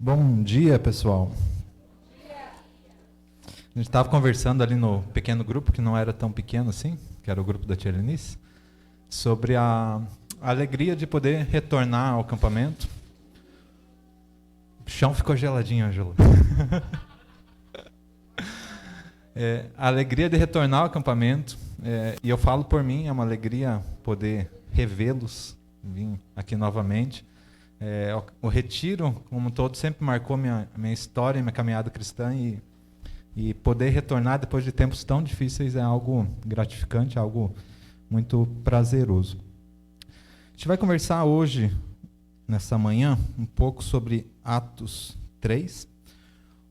Bom dia, pessoal. A gente estava conversando ali no pequeno grupo, que não era tão pequeno assim, que era o grupo da Tia Lenice, sobre a alegria de poder retornar ao acampamento. O chão ficou geladinho, Ângelo. A alegria de retornar ao acampamento, e eu falo por mim, é uma alegria poder revê-los, vir aqui novamente. O retiro, como um todo, sempre marcou minha história, minha caminhada cristã, e poder retornar depois de tempos tão difíceis é algo gratificante, algo muito prazeroso. A gente vai conversar hoje, nessa manhã, um pouco sobre Atos 3.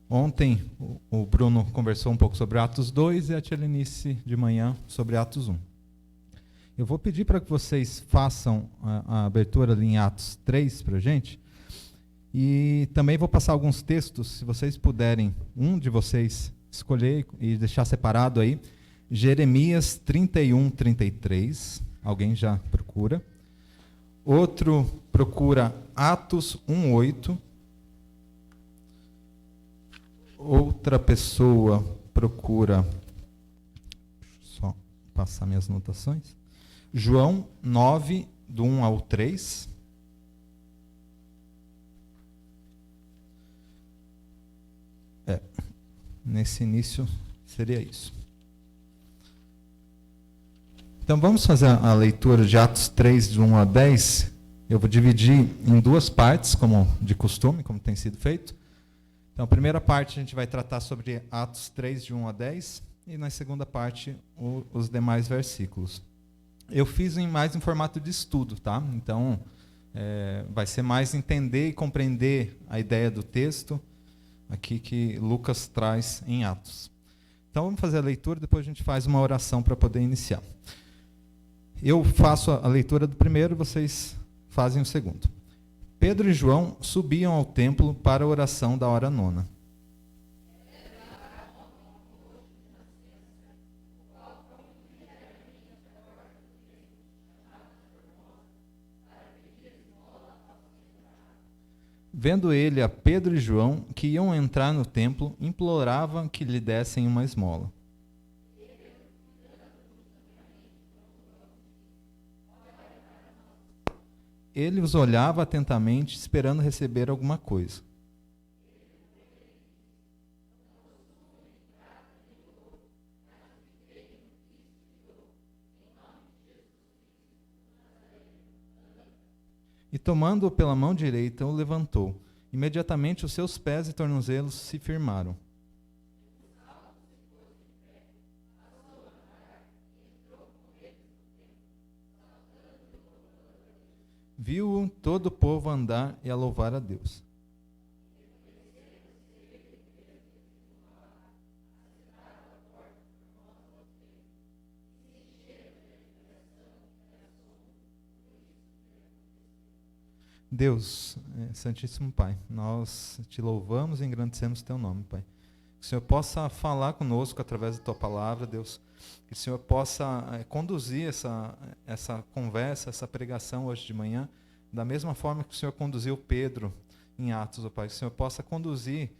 Ontem o Bruno conversou um pouco sobre Atos 2 e a Tia Lenice de manhã sobre Atos 1. Eu vou pedir para que vocês façam a abertura ali em Atos 3 para a gente. E também vou passar alguns textos, se vocês puderem, um de vocês escolher e deixar separado aí. Jeremias 31, 33. Alguém já procura. Outro procura Atos 1, 8. Outra pessoa procura, só passar minhas anotações, João 9, do 1 ao 3. Nesse início seria isso. Então vamos fazer a leitura de Atos 3, de 1 a 10. Eu vou dividir em duas partes, como de costume, como tem sido feito. Então, a primeira parte a gente vai tratar sobre Atos 3, de 1 a 10, e na segunda parte os demais versículos. Eu fiz mais em formato de estudo, tá? Então, vai ser mais entender e compreender a ideia do texto aqui que Lucas traz em Atos. Então, vamos fazer a leitura, depois a gente faz uma oração para poder iniciar. Eu faço a leitura do primeiro, vocês fazem o segundo. Pedro e João subiam ao templo para a oração da hora nona. Vendo ele a Pedro e João, que iam entrar no templo, implorava que lhe dessem uma esmola. Ele os olhava atentamente, esperando receber alguma coisa. E tomando-o pela mão direita, o levantou. Imediatamente os seus pés e tornozelos se firmaram. Viu-o todo o povo andar e a louvar a Deus. Deus, Santíssimo Pai, nós te louvamos e engrandecemos teu nome, Pai. Que o Senhor possa falar conosco através da tua palavra, Deus. Que o Senhor possa conduzir essa conversa, essa pregação hoje de manhã, da mesma forma que o Senhor conduziu Pedro em Atos, ó Pai. Que o Senhor possa conduzir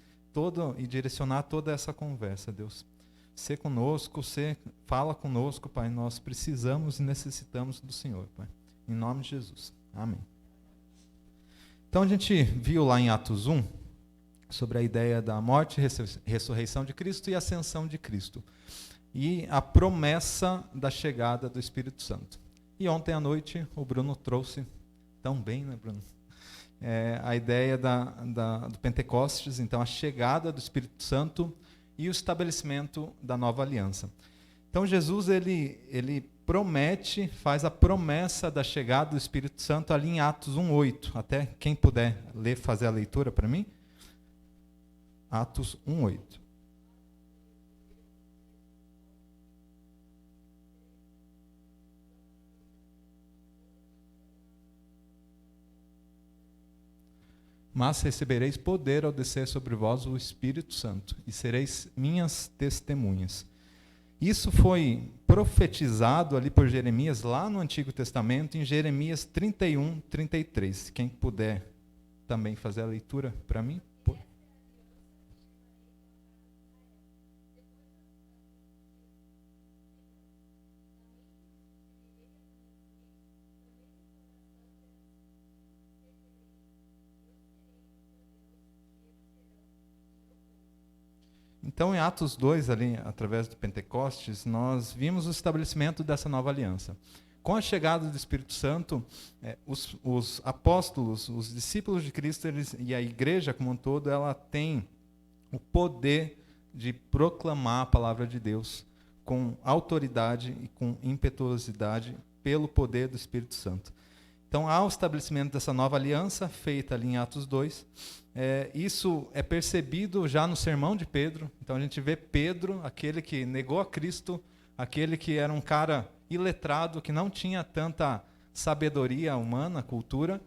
e direcionar toda essa conversa, Deus. Sê conosco, fala conosco, Pai. Nós precisamos e necessitamos do Senhor, Pai. Em nome de Jesus. Amém. Então a gente viu lá em Atos 1 sobre a ideia da morte e ressurreição de Cristo e ascensão de Cristo. E a promessa da chegada do Espírito Santo. E ontem à noite o Bruno trouxe, tão bem, né, Bruno? A ideia do Pentecostes, então a chegada do Espírito Santo e o estabelecimento da nova aliança. Então Jesus, ele promete, faz a promessa da chegada do Espírito Santo ali em Atos 1:8. Até quem puder ler, fazer a leitura para mim. Atos 1:8. Mas recebereis poder ao descer sobre vós o Espírito Santo, e sereis minhas testemunhas. Isso foi profetizado ali por Jeremias, lá no Antigo Testamento, em Jeremias 31, 33. Quem puder também fazer a leitura para mim, por Então, em Atos 2, ali, através do Pentecostes, nós vimos o estabelecimento dessa nova aliança. Com a chegada do Espírito Santo, os apóstolos, os discípulos de Cristo e a igreja como um todo, ela tem o poder de proclamar a palavra de Deus com autoridade e com impetuosidade pelo poder do Espírito Santo. Então, há o estabelecimento dessa nova aliança, feita ali em Atos 2. Isso é percebido já no sermão de Pedro. Então, a gente vê Pedro, aquele que negou a Cristo, aquele que era um cara iletrado, que não tinha tanta sabedoria humana, cultura,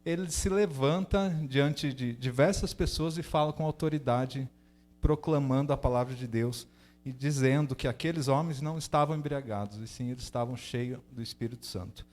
ele se levanta diante de diversas pessoas e fala com autoridade, proclamando a palavra de Deus e dizendo que aqueles homens não estavam embriagados, e sim eles estavam cheios do Espírito Santo.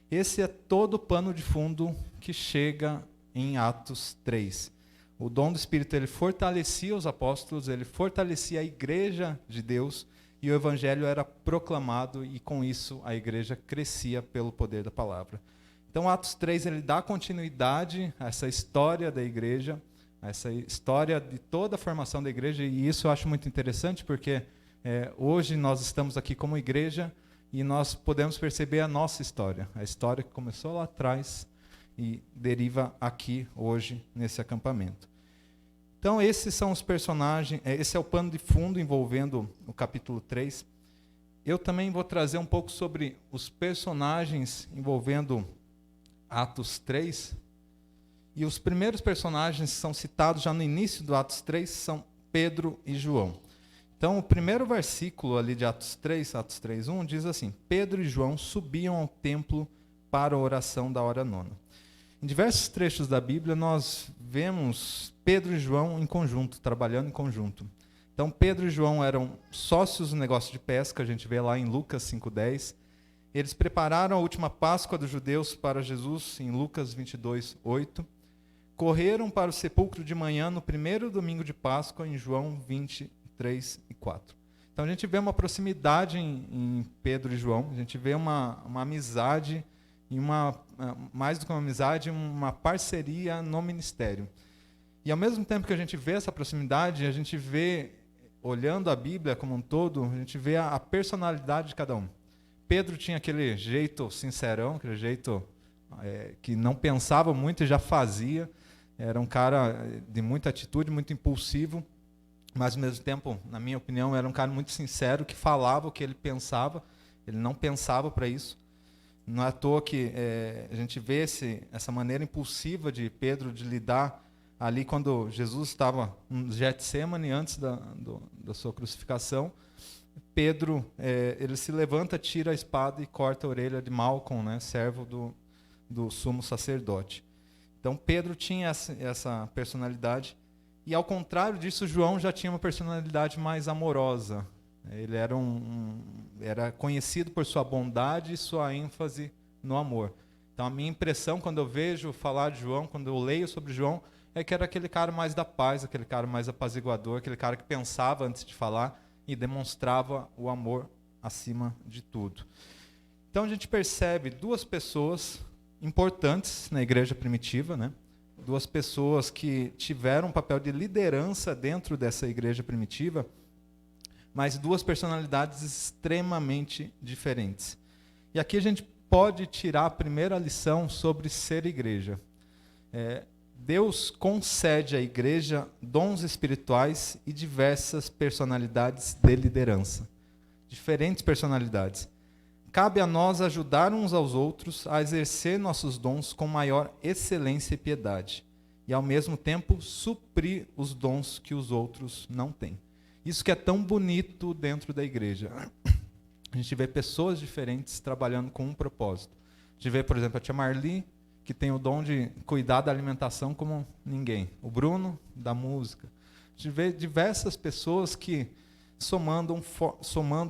Esse é todo o pano de fundo que chega em Atos 3. O dom do Espírito, ele fortalecia os apóstolos, ele fortalecia a igreja de Deus, e o evangelho era proclamado, e com isso a igreja crescia pelo poder da palavra. Então, Atos 3, ele dá continuidade a essa história da igreja, a essa história de toda a formação da igreja, e isso eu acho muito interessante, porque hoje nós estamos aqui como igreja, e nós podemos perceber a nossa história, a história que começou lá atrás e deriva aqui, hoje, nesse acampamento. Então, esses são os personagens, esse é o pano de fundo envolvendo o capítulo 3. Eu também vou trazer um pouco sobre os personagens envolvendo Atos 3. E os primeiros personagens que são citados já no início do Atos 3 são Pedro e João. Então, o primeiro versículo ali de Atos 3, Atos 3:1, diz assim: Pedro e João subiam ao templo para a oração da hora nona. Em diversos trechos da Bíblia, nós vemos Pedro e João em conjunto, trabalhando em conjunto. Então, Pedro e João eram sócios no negócio de pesca, a gente vê lá em Lucas 5:10. Eles prepararam a última Páscoa dos judeus para Jesus, em Lucas 22:8. Correram para o sepulcro de manhã no primeiro domingo de Páscoa, em João 23:4. Então, a gente vê uma proximidade em Pedro e João, a gente vê uma amizade, e mais do que uma amizade, uma parceria no ministério. E ao mesmo tempo que a gente vê essa proximidade, a gente vê, olhando a Bíblia como um todo, a gente vê a personalidade de cada um. Pedro tinha aquele jeito sincerão, aquele jeito que não pensava muito e já fazia. Era um cara de muita atitude, muito impulsivo, mas ao mesmo tempo, na minha opinião, era um cara muito sincero, que falava o que ele pensava, ele não pensava para isso. Não é à toa que a gente vê essa maneira impulsiva de Pedro de lidar ali quando Jesus estava no Getsemane, antes da sua crucificação. Pedro, ele se levanta, tira a espada e corta a orelha de Malcom, né, servo do sumo sacerdote. Então, Pedro tinha essa personalidade, e ao contrário disso, João já tinha uma personalidade mais amorosa. Ele era conhecido por sua bondade e sua ênfase no amor. Então, a minha impressão, quando eu vejo falar de João, quando eu leio sobre João, é que era aquele cara mais da paz, aquele cara mais apaziguador, aquele cara que pensava antes de falar e demonstrava o amor acima de tudo. Então, a gente percebe duas pessoas importantes na igreja primitiva, né? Duas pessoas que tiveram um papel de liderança dentro dessa igreja primitiva, mas duas personalidades extremamente diferentes. E aqui a gente pode tirar a primeira lição sobre ser igreja. Deus concede à igreja dons espirituais e diversas personalidades de liderança. Diferentes personalidades. Cabe a nós ajudar uns aos outros a exercer nossos dons com maior excelência e piedade, e ao mesmo tempo suprir os dons que os outros não têm. Isso que é tão bonito dentro da igreja. A gente vê pessoas diferentes trabalhando com um propósito. A gente vê, por exemplo, a tia Marli, que tem o dom de cuidar da alimentação como ninguém. O Bruno, da música. A gente vê diversas pessoas que, somando,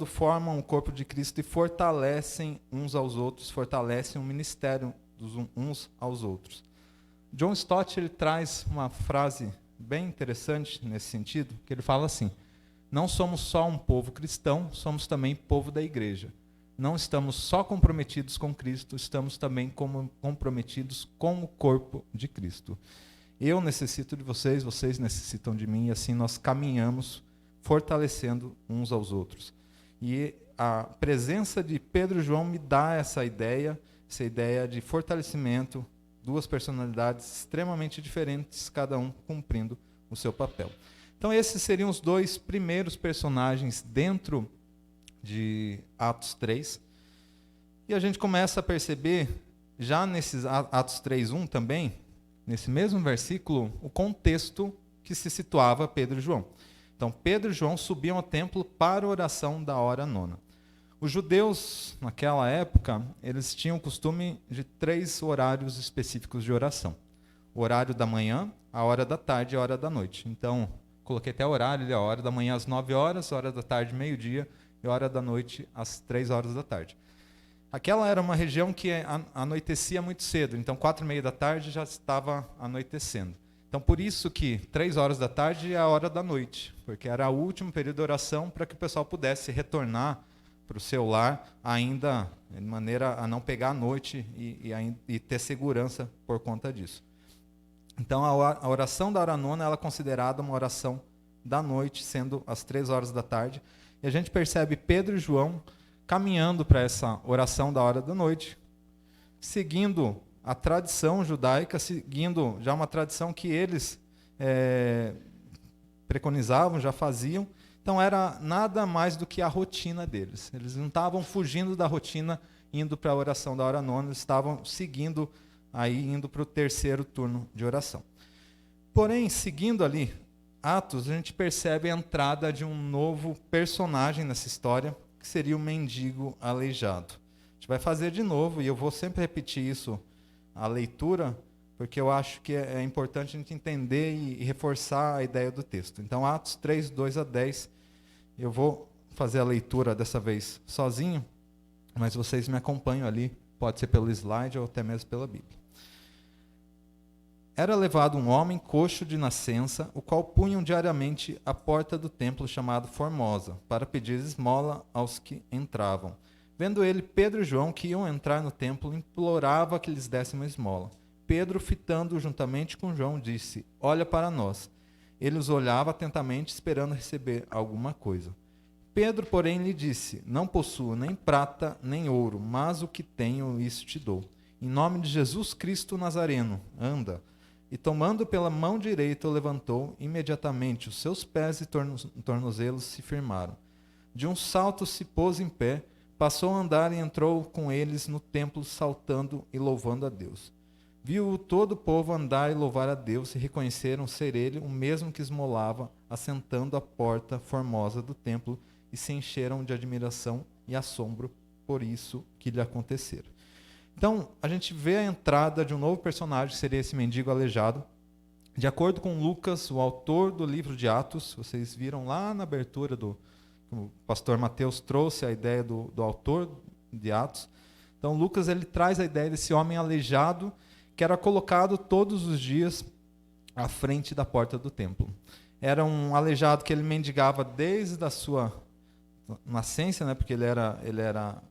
formam o corpo de Cristo e fortalecem uns aos outros, fortalecem o ministério dos uns aos outros. John Stott, ele traz uma frase bem interessante nesse sentido, que ele fala assim: não somos só um povo cristão, somos também povo da igreja. Não estamos só comprometidos com Cristo, estamos também comprometidos com o corpo de Cristo. Eu necessito de vocês, vocês necessitam de mim, e assim nós caminhamos fortalecendo uns aos outros. E a presença de Pedro e João me dá essa ideia de fortalecimento, duas personalidades extremamente diferentes, cada um cumprindo o seu papel. Então esses seriam os dois primeiros personagens dentro de Atos 3. E a gente começa a perceber, já nesses Atos 3:1 também, nesse mesmo versículo, o contexto que se situava Pedro e João. Então, Pedro e João subiam ao templo para a oração da hora nona. Os judeus, naquela época, eles tinham o costume de 3 horários específicos de oração. O horário da manhã, a hora da tarde e a hora da noite. Então, coloquei até horário, a hora da manhã às 9 horas, a hora da tarde, meio-dia, e a hora da noite às 3 horas da tarde. Aquela era uma região que anoitecia muito cedo, então 4:30 da tarde já estava anoitecendo. Então, por isso que 3 horas da tarde é a hora da noite, porque era o último período de oração para que o pessoal pudesse retornar para o seu lar ainda, de maneira a não pegar a noite e ter segurança por conta disso. Então, a oração da hora nona ela é considerada uma oração da noite, sendo às 3 horas da tarde. E a gente percebe Pedro e João caminhando para essa oração da hora da noite, seguindo a tradição judaica, seguindo já uma tradição que eles preconizavam, já faziam. Então era nada mais do que a rotina deles. Eles não estavam fugindo da rotina, indo para a oração da hora nona, eles estavam seguindo, aí indo para o terceiro turno de oração. Porém, seguindo ali Atos, a gente percebe a entrada de um novo personagem nessa história, que seria o mendigo aleijado. A gente vai fazer de novo, e eu vou sempre repetir isso, a leitura, porque eu acho que é importante a gente entender e reforçar a ideia do texto. Então, Atos 3, 2-10, eu vou fazer a leitura dessa vez sozinho, mas vocês me acompanham ali, pode ser pelo slide ou até mesmo pela Bíblia. Era levado um homem coxo de nascença, o qual punham diariamente à porta do templo chamado Formosa, para pedir esmola aos que entravam. Vendo ele Pedro e João, que iam entrar no templo, implorava que lhes dessem uma esmola. Pedro, fitando-o juntamente com João, disse: Olha para nós. Ele os olhava atentamente, esperando receber alguma coisa. Pedro, porém, lhe disse: Não possuo nem prata nem ouro, mas o que tenho, isso te dou. Em nome de Jesus Cristo Nazareno, anda. E tomando pela mão direita o levantou, imediatamente os seus pés e tornozelos se firmaram. De um salto se pôs em pé, passou a andar e entrou com eles no templo, saltando e louvando a Deus. Viu todo o povo andar e louvar a Deus, e reconheceram ser ele o mesmo que esmolava, assentando à porta formosa do templo, e se encheram de admiração e assombro por isso que lhe acontecera. Então, a gente vê a entrada de um novo personagem, que seria esse mendigo aleijado. De acordo com Lucas, o autor do livro de Atos, vocês viram lá na abertura o pastor Mateus trouxe a ideia do autor de Atos. Então, Lucas ele traz a ideia desse homem aleijado que era colocado todos os dias à frente da porta do templo. Era um aleijado que ele mendigava desde a sua nascença, né, porque ele era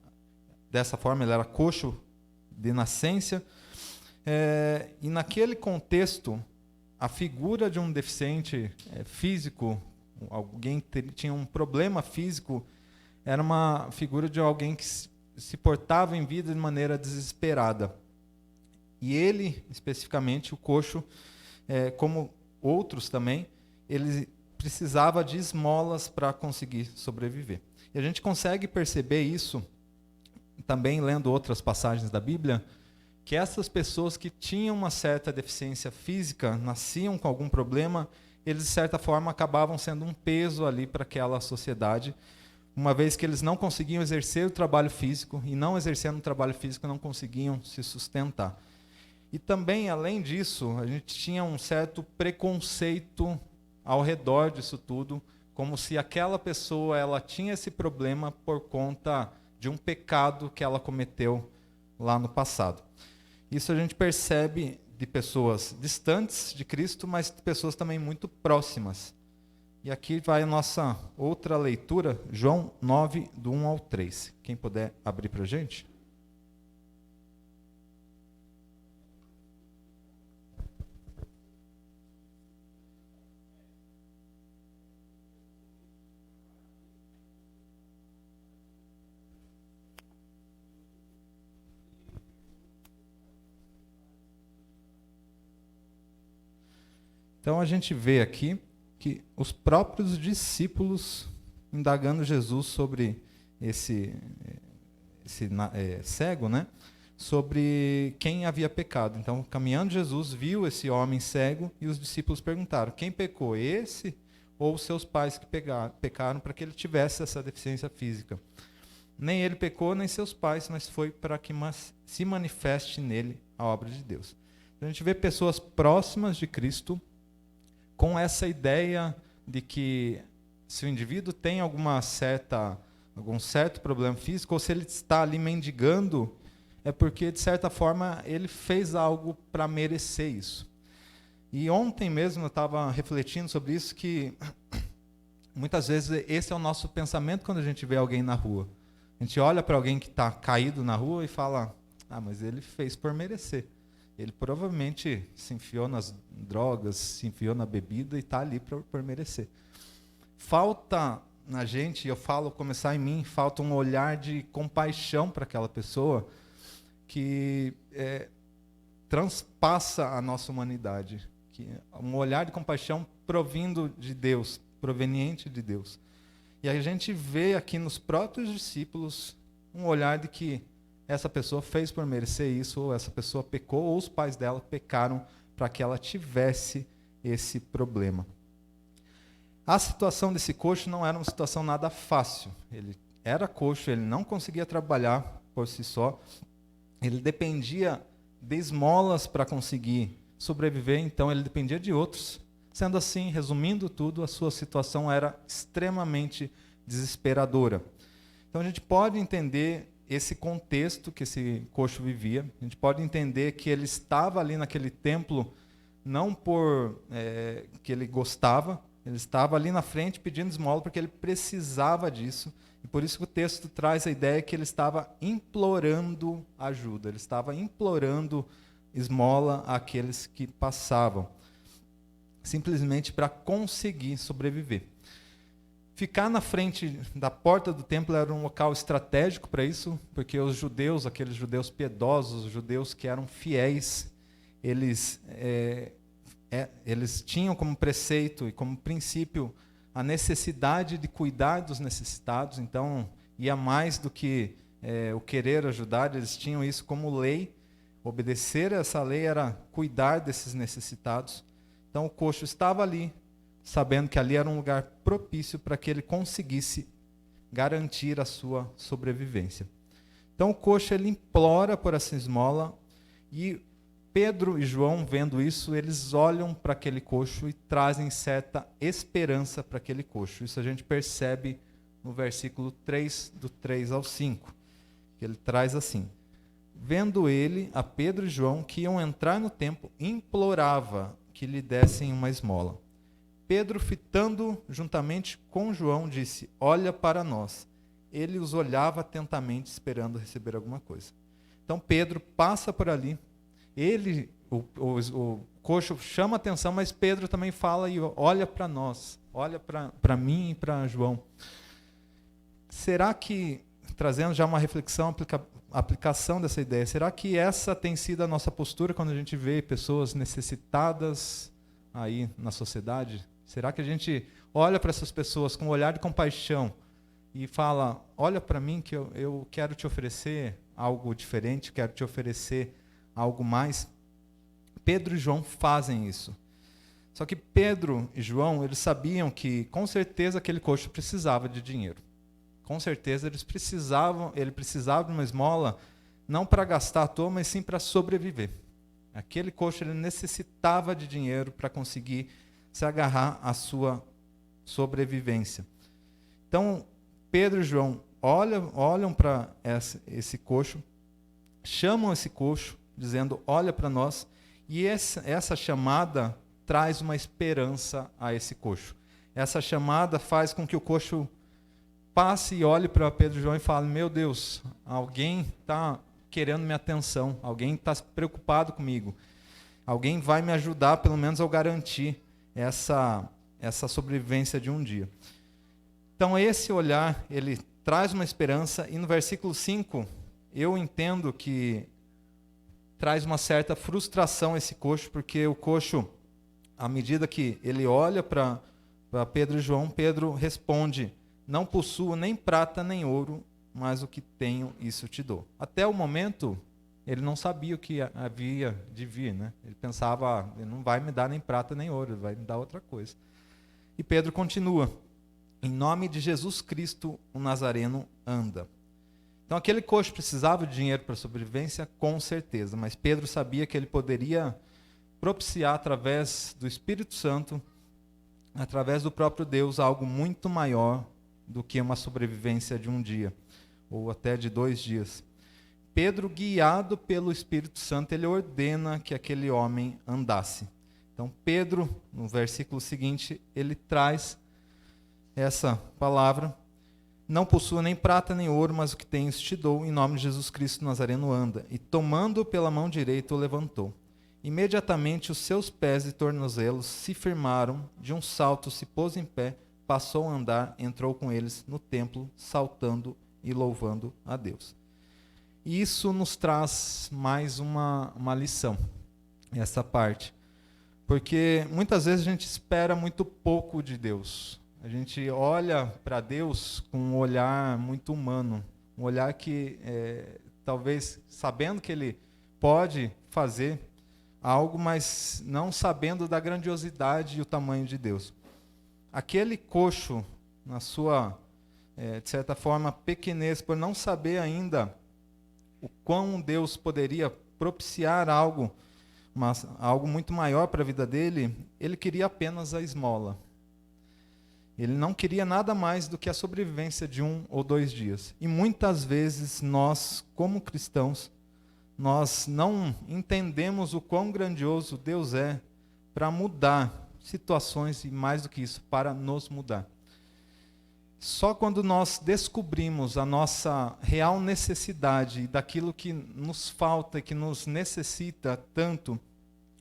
dessa forma, ele era coxo de nascença, e naquele contexto, a figura de um deficiente físico, alguém que tinha um problema físico, era uma figura de alguém que se portava em vida de maneira desesperada. E ele, especificamente, o coxo, como outros também, ele precisava de esmolas para conseguir sobreviver. E a gente consegue perceber isso também lendo outras passagens da Bíblia, que essas pessoas que tinham uma certa deficiência física, nasciam com algum problema, eles, de certa forma, acabavam sendo um peso ali para aquela sociedade, uma vez que eles não conseguiam exercer o trabalho físico, e não exercendo o trabalho físico, não conseguiam se sustentar. E também, além disso, a gente tinha um certo preconceito ao redor disso tudo, como se aquela pessoa ela tinha esse problema por conta de um pecado que ela cometeu lá no passado. Isso a gente percebe de pessoas distantes de Cristo, mas de pessoas também muito próximas. E aqui vai a nossa outra leitura, João 9, do 1 ao 3. Quem puder abrir para a gente? Então a gente vê aqui que os próprios discípulos indagando Jesus sobre esse cego, né? Sobre quem havia pecado. Então, caminhando, Jesus viu esse homem cego e os discípulos perguntaram: quem pecou, esse ou seus pais que pecaram para que ele tivesse essa deficiência física? Nem ele pecou, nem seus pais, mas foi para que se manifeste nele a obra de Deus. Então, a gente vê pessoas próximas de Cristo com essa ideia de que se o indivíduo tem algum certo problema físico, ou se ele está ali mendigando, é porque, de certa forma, ele fez algo para merecer isso. E ontem mesmo eu estava refletindo sobre isso, que muitas vezes esse é o nosso pensamento quando a gente vê alguém na rua. A gente olha para alguém que está caído na rua e fala: mas ele fez por merecer. Ele provavelmente se enfiou nas drogas, se enfiou na bebida e está ali por merecer. Falta na gente, eu falo, começar em mim, falta um olhar de compaixão para aquela pessoa que transpassa a nossa humanidade. Um olhar de compaixão provindo de Deus, proveniente de Deus. E a gente vê aqui nos próprios discípulos um olhar de que essa pessoa fez por merecer isso, ou essa pessoa pecou, ou os pais dela pecaram para que ela tivesse esse problema. A situação desse coxo não era uma situação nada fácil. Ele era coxo, ele não conseguia trabalhar por si só, ele dependia de esmolas para conseguir sobreviver, então ele dependia de outros. Sendo assim, resumindo tudo, a sua situação era extremamente desesperadora. Então a gente pode entender esse contexto que esse coxo vivia, a gente pode entender que ele estava ali naquele templo não por que ele gostava, ele estava ali na frente pedindo esmola porque ele precisava disso. E por isso que o texto traz a ideia que ele estava implorando ajuda, ele estava implorando esmola àqueles que passavam, simplesmente para conseguir sobreviver. Ficar na frente da porta do templo era um local estratégico para isso, porque os judeus, aqueles judeus piedosos, os judeus que eram fiéis, eles tinham como preceito e como princípio a necessidade de cuidar dos necessitados. Então, ia mais do que o querer ajudar, eles tinham isso como lei. Obedecer a essa lei era cuidar desses necessitados. Então, o coxo estava ali, sabendo que ali era um lugar propício para que ele conseguisse garantir a sua sobrevivência. Então, o coxo ele implora por essa esmola, e Pedro e João, vendo isso, eles olham para aquele coxo e trazem certa esperança para aquele coxo. Isso a gente percebe no versículo 3, do 3 ao 5, que ele traz assim: vendo ele a Pedro e João que iam entrar no templo, implorava que lhe dessem uma esmola. Pedro, fitando juntamente com João, disse: olha para nós. Ele os olhava atentamente, esperando receber alguma coisa. Então Pedro passa por ali. O coxo chama atenção, mas Pedro também fala e olha para nós, olha para mim e para João. Será que, trazendo já uma reflexão, aplicação dessa ideia, será que essa tem sido a nossa postura quando a gente vê pessoas necessitadas aí na sociedade? Será que a gente olha para essas pessoas com um olhar de compaixão e fala: olha para mim que eu quero te oferecer algo diferente, quero te oferecer algo mais? Pedro e João fazem isso. Só que Pedro e João, eles sabiam que com certeza aquele coxo precisava de dinheiro. Com certeza ele precisava de uma esmola, não para gastar à toa, mas sim para sobreviver. Aquele coxo ele necessitava de dinheiro para conseguir se agarrar à sua sobrevivência. Então, Pedro e João olham para esse coxo, chamam esse coxo, dizendo: olha para nós, e essa chamada traz uma esperança a esse coxo. Essa chamada faz com que o coxo passe e olhe para Pedro e João e fale: meu Deus, alguém está querendo minha atenção, alguém está preocupado comigo, alguém vai me ajudar, pelo menos, a garantir essa sobrevivência de um dia. Então, esse olhar, ele traz uma esperança, e no versículo 5, eu entendo que traz uma certa frustração esse coxo, porque o coxo, à medida que ele olha para Pedro e João, Pedro responde: não possuo nem prata nem ouro, mas o que tenho, isso te dou. Até o momento, ele não sabia o que havia de vir, né? Ele pensava, ele não vai me dar nem prata nem ouro, ele vai me dar outra coisa. E Pedro continua: em nome de Jesus Cristo, o Nazareno, anda. Então aquele coxo precisava de dinheiro para sobrevivência, com certeza, mas Pedro sabia que ele poderia propiciar através do Espírito Santo, através do próprio Deus, algo muito maior do que uma sobrevivência de um dia, ou até de 2 dias. Pedro, guiado pelo Espírito Santo, ele ordena que aquele homem andasse. Então Pedro, no versículo seguinte, ele traz essa palavra: não possuo nem prata nem ouro, mas o que tens te dou, em nome de Jesus Cristo Nazareno, anda. E tomando-o pela mão direita, o levantou. Imediatamente os seus pés e tornozelos se firmaram, de um salto se pôs em pé, passou a andar, entrou com eles no templo, saltando e louvando a Deus. E isso nos traz mais uma lição, essa parte. Porque muitas vezes a gente espera muito pouco de Deus. A gente olha para Deus com um olhar muito humano, um olhar que, talvez, sabendo que Ele pode fazer algo, mas não sabendo da grandiosidade e o tamanho de Deus. Aquele coxo, na sua, de certa forma, pequenez, por não saber ainda o quão Deus poderia propiciar algo, mas algo muito maior para a vida dele, ele queria apenas a esmola. Ele não queria nada mais do que a sobrevivência de 1 ou 2 dias. E muitas vezes nós, como cristãos, nós não entendemos o quão grandioso Deus é para mudar situações e, mais do que isso, para nos mudar. Só quando nós descobrimos a nossa real necessidade daquilo que nos falta, que nos necessita tanto,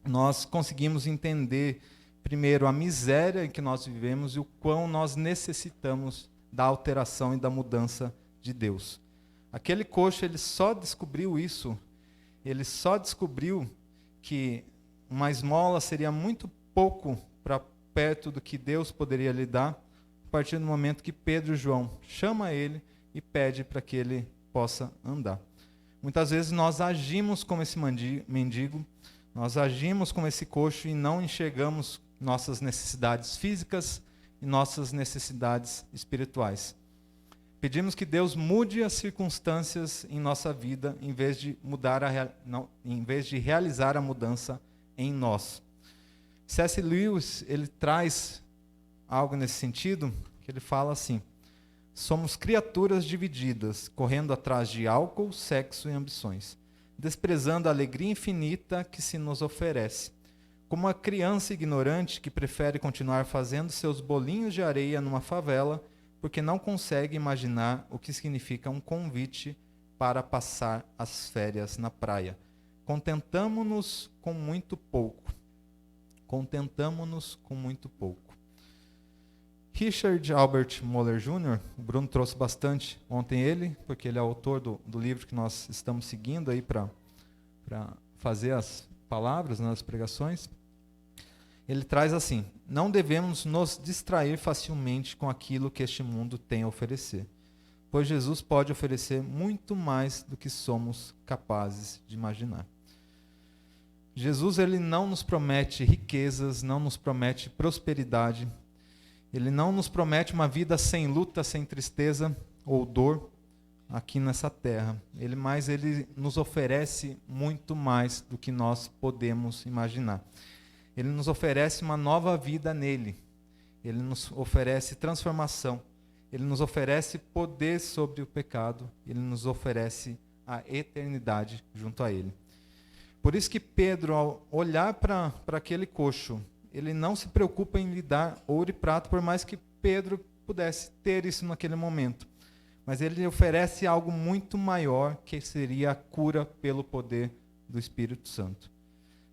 nós conseguimos entender, primeiro, a miséria em que nós vivemos e o quão nós necessitamos da alteração e da mudança de Deus. Aquele coxo, ele só descobriu isso. Ele só descobriu que uma esmola seria muito pouco para perto do que Deus poderia lhe dar, a partir do momento que Pedro e João chamam ele e pede para que ele possa andar. Muitas vezes nós agimos como esse mendigo, nós agimos como esse coxo e não enxergamos nossas necessidades físicas e nossas necessidades espirituais. Pedimos que Deus mude as circunstâncias em nossa vida, em vez de realizar a mudança em nós. C.S. Lewis, ele traz algo nesse sentido, que ele fala assim: somos criaturas divididas, correndo atrás de álcool, sexo e ambições, desprezando a alegria infinita que se nos oferece. Como uma criança ignorante que prefere continuar fazendo seus bolinhos de areia numa favela, porque não consegue imaginar o que significa um convite para passar as férias na praia. Contentamo-nos com muito pouco. Contentamo-nos com muito pouco. Richard Albert Moller Jr., o Bruno trouxe bastante ontem ele, porque ele é autor do livro que nós estamos seguindo aí para fazer as palavras nas pregações. Ele traz assim: não devemos nos distrair facilmente com aquilo que este mundo tem a oferecer, pois Jesus pode oferecer muito mais do que somos capazes de imaginar. Jesus, ele não nos promete riquezas, não nos promete prosperidade, ele não nos promete uma vida sem luta, sem tristeza ou dor aqui nessa terra. Mas ele nos oferece muito mais do que nós podemos imaginar. Ele nos oferece uma nova vida nele. Ele nos oferece transformação. Ele nos oferece poder sobre o pecado. Ele nos oferece a eternidade junto a ele. Por isso que Pedro, ao olhar para aquele coxo, ele não se preocupa em lhe dar ouro e prata, por mais que Pedro pudesse ter isso naquele momento. Mas ele oferece algo muito maior, que seria a cura pelo poder do Espírito Santo.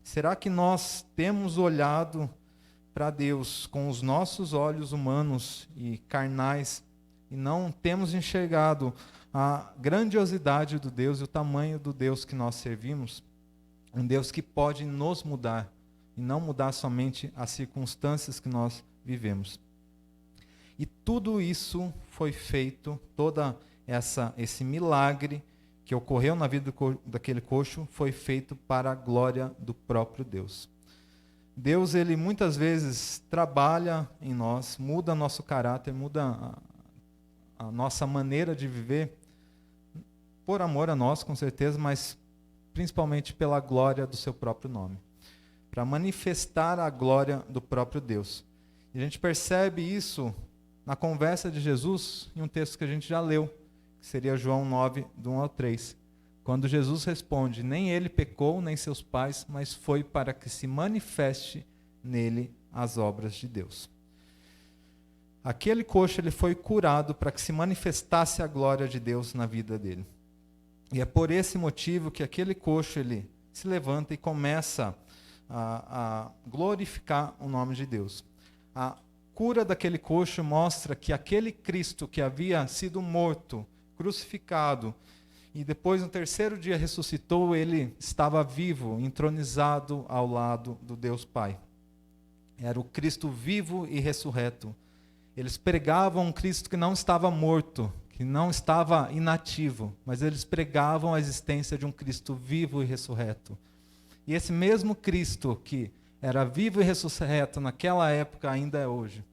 Será que nós temos olhado para Deus com os nossos olhos humanos e carnais e não temos enxergado a grandiosidade do Deus e o tamanho do Deus que nós servimos? Um Deus que pode nos mudar, e não mudar somente as circunstâncias que nós vivemos. E tudo isso foi feito, esse milagre que ocorreu na vida daquele coxo foi feito para a glória do próprio Deus. Deus, ele muitas vezes trabalha em nós, muda nosso caráter, muda a nossa maneira de viver, por amor a nós, com certeza, mas principalmente pela glória do seu próprio nome, para manifestar a glória do próprio Deus. E a gente percebe isso na conversa de Jesus, em um texto que a gente já leu, que seria João 9, do 1 ao 3. Quando Jesus responde, nem ele pecou, nem seus pais, mas foi para que se manifeste nele as obras de Deus. Aquele coxo, ele foi curado para que se manifestasse a glória de Deus na vida dele. E é por esse motivo que aquele coxo, ele se levanta e começa a glorificar o nome de Deus. A cura daquele coxo mostra que aquele Cristo que havia sido morto, crucificado, e depois no terceiro dia ressuscitou, ele estava vivo, entronizado ao lado do Deus Pai. Era o Cristo vivo e ressurreto. Eles pregavam um Cristo que não estava morto, que não estava inativo, mas eles pregavam a existência de um Cristo vivo e ressurreto. E esse mesmo Cristo que era vivo e ressurreto naquela época ainda é hoje.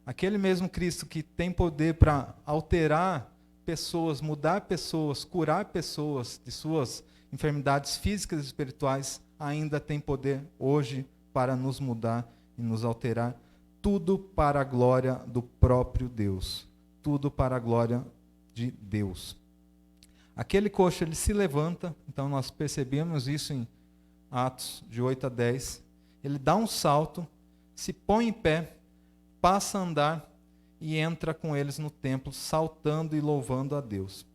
Aquele mesmo Cristo que tem poder para alterar pessoas, mudar pessoas, curar pessoas de suas enfermidades físicas e espirituais, ainda tem poder hoje para nos mudar e nos alterar, tudo para a glória do próprio Deus, tudo para a glória de Deus. Aquele coxo, ele se levanta, então nós percebemos isso em Atos de 8 a 10, ele dá um salto, se põe em pé, passa a andar, e entra com eles no templo, saltando e louvando a Deus.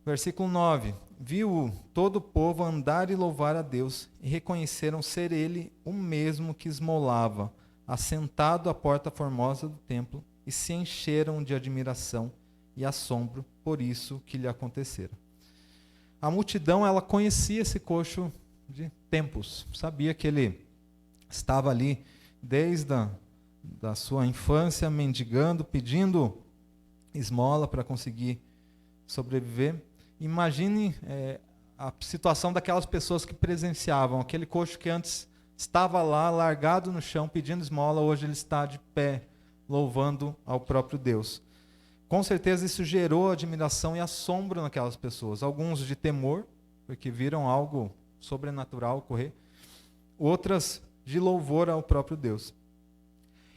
Versículo 9. Viu todo o povo andar e louvar a Deus, e reconheceram ser ele o mesmo que esmolava, assentado à porta formosa do templo, e se encheram de admiração e assombro por isso que lhe acontecera. A multidão, ela conhecia esse coxo de tempos, sabia que ele estava ali desde da sua infância, mendigando, pedindo esmola para conseguir sobreviver. Imagine a situação daquelas pessoas que presenciavam. Aquele coxo que antes estava lá, largado no chão, pedindo esmola, hoje ele está de pé, louvando ao próprio Deus. Com certeza isso gerou admiração e assombro naquelas pessoas. Alguns de temor, porque viram algo sobrenatural ocorrer. Outras de louvor ao próprio Deus.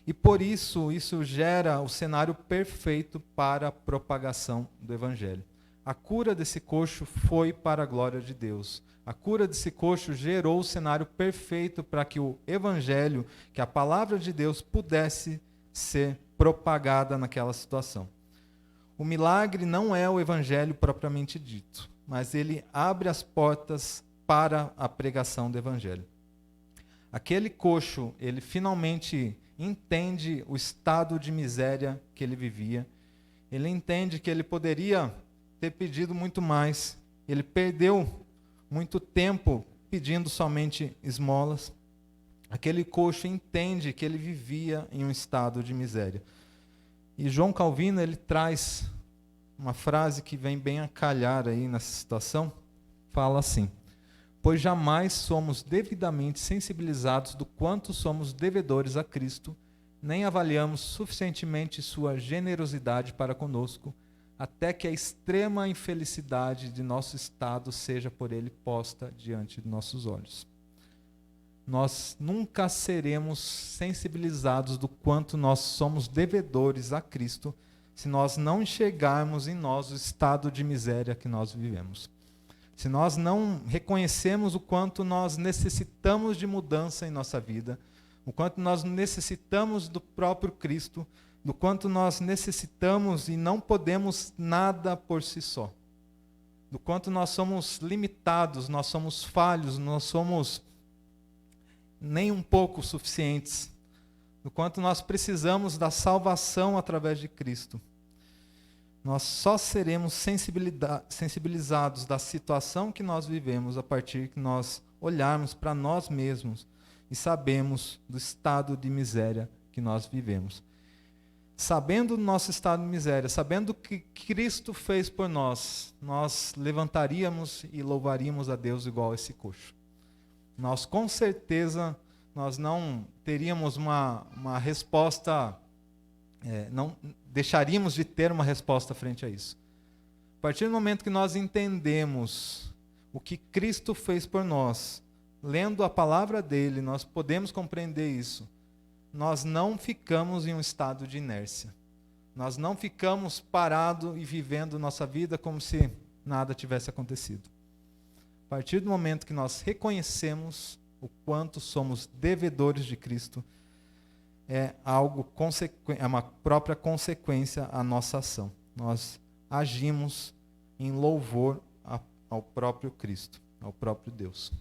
E por isso gera o cenário perfeito para a propagação do Evangelho. A cura desse coxo foi para a glória de Deus. A cura desse coxo gerou o cenário perfeito para que o Evangelho, que a palavra de Deus pudesse ser propagada naquela situação. O milagre não é o Evangelho propriamente dito, mas ele abre as portas para a pregação do Evangelho. Aquele coxo, ele finalmente entende o estado de miséria que ele vivia. Ele entende que ele poderia ter pedido muito mais. Ele perdeu muito tempo pedindo somente esmolas. Aquele coxo entende que ele vivia em um estado de miséria. E João Calvino, ele traz uma frase que vem bem a calhar aí nessa situação. Fala assim: pois jamais somos devidamente sensibilizados do quanto somos devedores a Cristo, nem avaliamos suficientemente sua generosidade para conosco, até que a extrema infelicidade de nosso estado seja por ele posta diante de nossos olhos. Nós nunca seremos sensibilizados do quanto nós somos devedores a Cristo, se nós não enxergarmos em nós o estado de miséria que nós vivemos. Se nós não reconhecemos o quanto nós necessitamos de mudança em nossa vida, o quanto nós necessitamos do próprio Cristo, do quanto nós necessitamos e não podemos nada por si só, do quanto nós somos limitados, nós somos falhos, nós somos nem um pouco suficientes, do quanto nós precisamos da salvação através de Cristo. Nós só seremos sensibilizados da situação que nós vivemos a partir que nós olharmos para nós mesmos e sabemos do estado de miséria que nós vivemos. Sabendo do nosso estado de miséria, sabendo o que Cristo fez por nós, nós levantaríamos e louvaríamos a Deus igual a esse coxo. Nós, com certeza, nós não teríamos uma resposta, não deixaríamos de ter uma resposta frente a isso. A partir do momento que nós entendemos o que Cristo fez por nós, lendo a palavra dele, nós podemos compreender isso. Nós não ficamos em um estado de inércia. Nós não ficamos parados e vivendo nossa vida como se nada tivesse acontecido. A partir do momento que nós reconhecemos o quanto somos devedores de Cristo, é uma própria consequência à nossa ação. Nós agimos em louvor ao próprio Cristo, ao próprio Deus.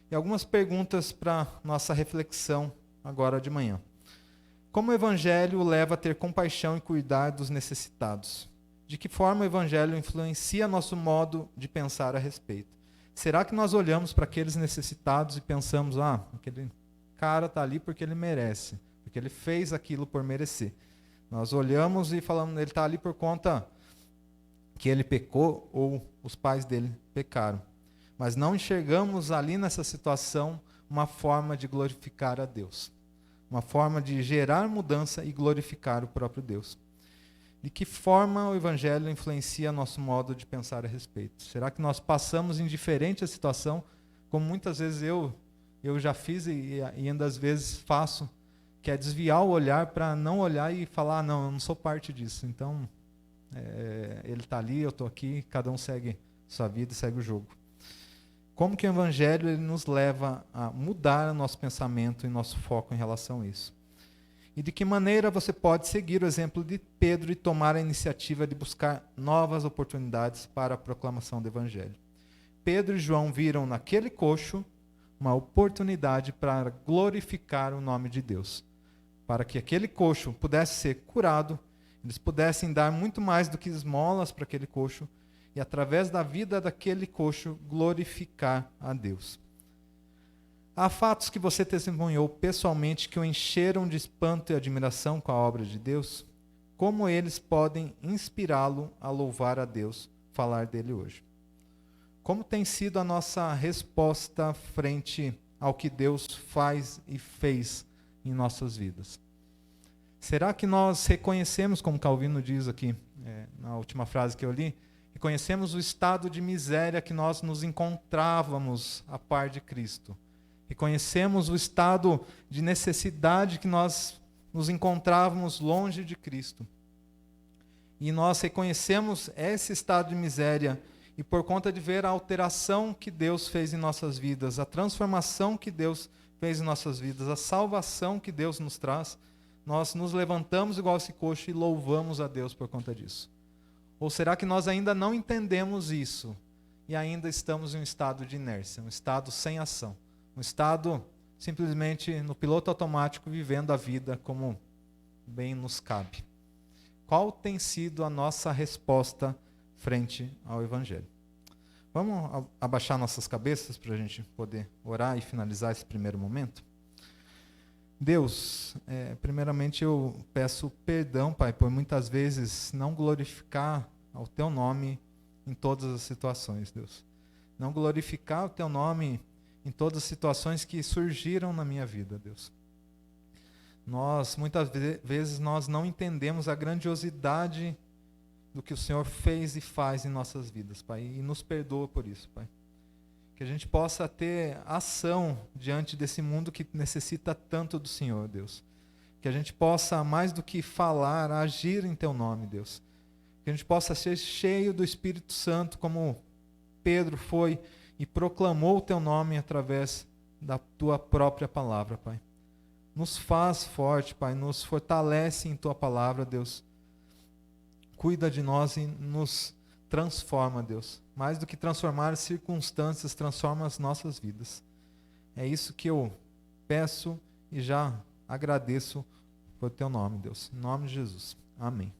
E algumas perguntas para nossa reflexão agora de manhã. Como o Evangelho leva a ter compaixão e cuidar dos necessitados? De que forma o Evangelho influencia nosso modo de pensar a respeito? Será que nós olhamos para aqueles necessitados e pensamos, aquele cara está ali porque ele merece, porque ele fez aquilo por merecer? Nós olhamos e falamos, ele está ali por conta que ele pecou ou os pais dele pecaram. Mas não enxergamos ali nessa situação uma forma de glorificar a Deus. Uma forma de gerar mudança e glorificar o próprio Deus. De que forma o Evangelho influencia nosso modo de pensar a respeito? Será que nós passamos indiferente à situação, como muitas vezes eu já fiz e ainda às vezes faço, que é desviar o olhar para não olhar e falar, não, eu não sou parte disso. Então, ele está ali, eu estou aqui, cada um segue sua vida e segue o jogo. Como que o Evangelho ele nos leva a mudar o nosso pensamento e nosso foco em relação a isso? E de que maneira você pode seguir o exemplo de Pedro e tomar a iniciativa de buscar novas oportunidades para a proclamação do Evangelho? Pedro e João viram naquele coxo uma oportunidade para glorificar o nome de Deus. Para que aquele coxo pudesse ser curado, eles pudessem dar muito mais do que esmolas para aquele coxo, e através da vida daquele coxo glorificar a Deus. Há fatos que você testemunhou pessoalmente que o encheram de espanto e admiração com a obra de Deus? Como eles podem inspirá-lo a louvar a Deus, falar dele hoje? Como tem sido a nossa resposta frente ao que Deus faz e fez em nossas vidas? Será que nós reconhecemos, como Calvino diz aqui, na última frase que eu li, reconhecemos o estado de miséria que nós nos encontrávamos a par de Cristo? Reconhecemos o estado de necessidade que nós nos encontrávamos longe de Cristo. E nós reconhecemos esse estado de miséria e por conta de ver a alteração que Deus fez em nossas vidas, a transformação que Deus fez em nossas vidas, a salvação que Deus nos traz, nós nos levantamos igual esse coxo e louvamos a Deus por conta disso. Ou será que nós ainda não entendemos isso e ainda estamos em um estado de inércia, um estado sem ação, um estado simplesmente no piloto automático, vivendo a vida como bem nos cabe? Qual tem sido a nossa resposta frente ao Evangelho? Vamos abaixar nossas cabeças para a gente poder orar e finalizar esse primeiro momento? Deus, primeiramente eu peço perdão, Pai, por muitas vezes não glorificar ao Teu nome em todas as situações, Deus. Não glorificar o Teu nome em todas as situações que surgiram na minha vida, Deus. Muitas vezes nós não entendemos a grandiosidade do que o Senhor fez e faz em nossas vidas, Pai, e nos perdoa por isso, Pai. Que a gente possa ter ação diante desse mundo que necessita tanto do Senhor, Deus. Que a gente possa, mais do que falar, agir em Teu nome, Deus. Que a gente possa ser cheio do Espírito Santo, como Pedro foi e proclamou o Teu nome através da Tua própria palavra, Pai. Nos faz forte, Pai, nos fortalece em Tua palavra, Deus. Cuida de nós e nos transforma, Deus. Mais do que transformar as circunstâncias, transforma as nossas vidas. É isso que eu peço e já agradeço por Teu nome, Deus. Em nome de Jesus. Amém.